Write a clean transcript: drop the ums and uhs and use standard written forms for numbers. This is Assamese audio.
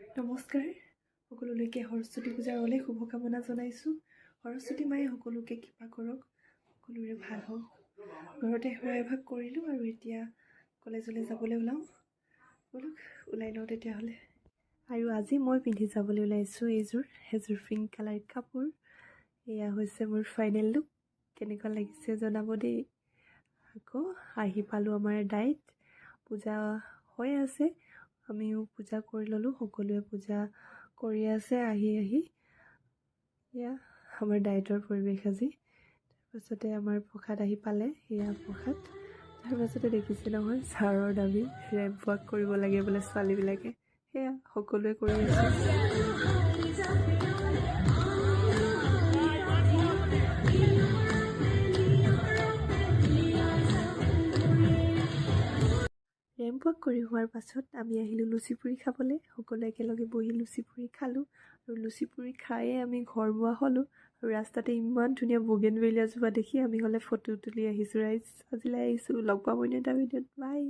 নমস্কাৰ সকলোলৈকে সৰস্বতী পূজাৰ অলেখ শুভকামনা জনাইছোঁ। সৰস্বতী মায়ে সকলোকে কৃপা কৰক, সকলোৰে ভাল হওক। ঘৰতে সেৱাভাগ কৰিলোঁ আৰু এতিয়া কলেজলৈ যাবলৈ ওলাওঁ। বলক ওলাই লওঁ তেতিয়াহ'লে। আৰু আজি মই পিন্ধি যাবলৈ ওলাইছোঁ এযোৰ পিংক কালাৰ কাপোৰ। এয়া হৈছে মোৰ ফাইনেল লুক। কেনেকুৱা লাগিছে জনাব দেই। আকৌ আহি পালোঁ আমাৰ ডাইট। পূজা হৈ আছে, আমিও পূজা কৰি ল'লোঁ। সকলোৱে পূজা কৰি আছে আহি এয়া আমাৰ ডাইটৰ পৰিৱেশ আজি। তাৰপাছতে আমাৰ প্ৰসাদ আহি পালে, সেয়া প্ৰসাদ। তাৰপাছতে দেখিছে নহয় ছাৰৰ দাবী ৰেম্প ৱাক কৰিব লাগে বোলে ছোৱালীবিলাকে। সেয়া সকলোৱে কৰি আছে। ৰেম্প ৱাক কৰি হোৱাৰ পাছত আমি আহিলোঁ লুচি পুৰি খাবলৈ। সকলোৱে একেলগে বহি লুচি পুৰি খালোঁ আৰু লুচি পুৰি খায়ে আমি ঘৰমুৱা হ'লোঁ। আৰু ৰাস্তাতে ইমান ধুনীয়া বগেনভেলিয়া জোপা দেখি আমি হ'লে ফটো তুলি আহিছোঁ। ৰাইজ আজিলৈ আহিছোঁ। লগ পাম অন্য এটা ভিডিঅ'ত। বাই।